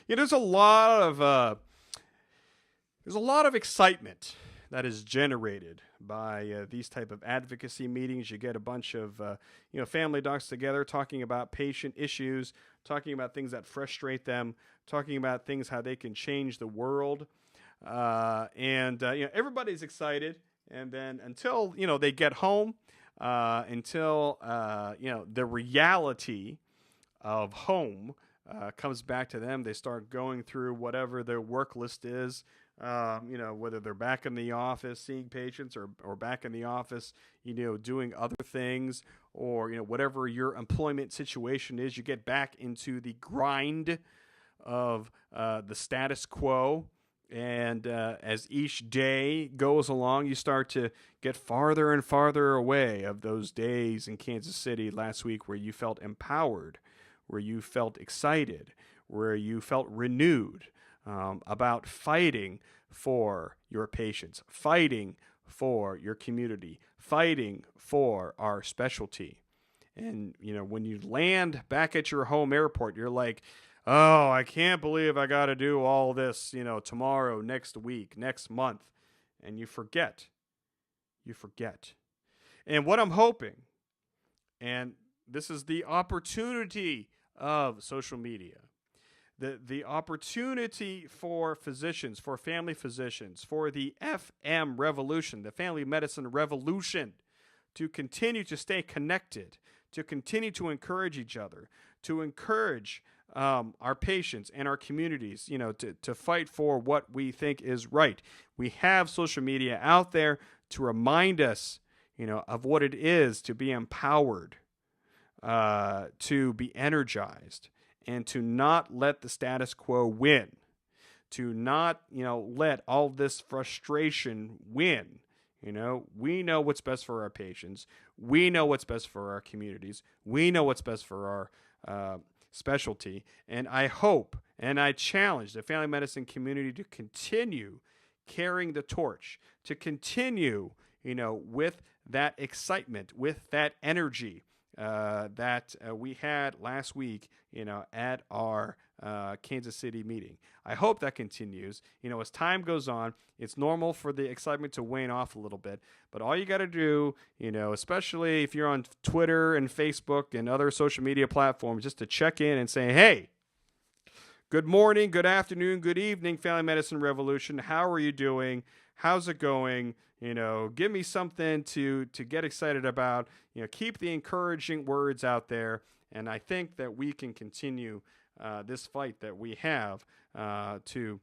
there's a lot of excitement that is generated by these type of advocacy meetings. You get a bunch of family docs together talking about patient issues, talking about things that frustrate them, talking about things how they can change the world, and everybody's excited. And then until they get home, until the reality of home comes back to them, they start going through whatever their work list is. Whether they're back in the office seeing patients or back in the office, doing other things, or, whatever your employment situation is, you get back into the grind of the status quo. And as each day goes along, you start to get farther and farther away of those days in Kansas City last week where you felt empowered, where you felt excited, where you felt renewed about fighting for your patients, fighting for your community, fighting for our specialty. And, when you land back at your home airport, you're like, oh, I can't believe I got to do all this, tomorrow, next week, next month. And you forget. You forget. And what I'm hoping, and this is the opportunity of social media, the opportunity for physicians, for family physicians, for the FM revolution, the family medicine revolution, to continue to stay connected, to continue to encourage each other, to encourage our patients and our communities, to fight for what we think is right. We have social media out there to remind us, of what it is to be empowered, to be energized, and to not let the status quo win, to not, let all this frustration win. We know what's best for our patients. We know what's best for our communities. We know what's best for our specialty. And I hope and I challenge the family medicine community to continue carrying the torch, to continue, with that excitement, with that energy that we had last week, at our Kansas City meeting. I hope that continues. As time goes on, it's normal for the excitement to wane off a little bit. But all you got to do, especially if you're on Twitter and Facebook and other social media platforms, just to check in and say, hey, good morning, good afternoon, good evening, Family Medicine Revolution. How are you doing? How's it going? Give me something to get excited about. Keep the encouraging words out there. And I think that we can continue this fight that we have to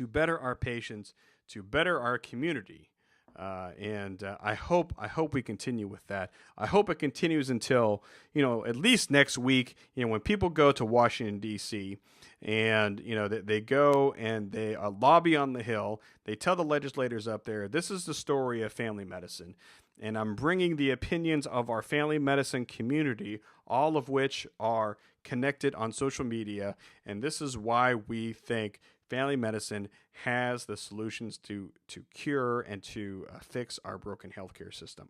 better our patients, to better our community. And I hope we continue with that. I hope it continues until, at least next week, when people go to Washington, D.C., and, they go and they lobby on the Hill. They tell the legislators up there, this is the story of family medicine. And I'm bringing the opinions of our family medicine community, all of which are connected on social media. And this is why we think family medicine has the solutions to cure and to fix our broken healthcare system.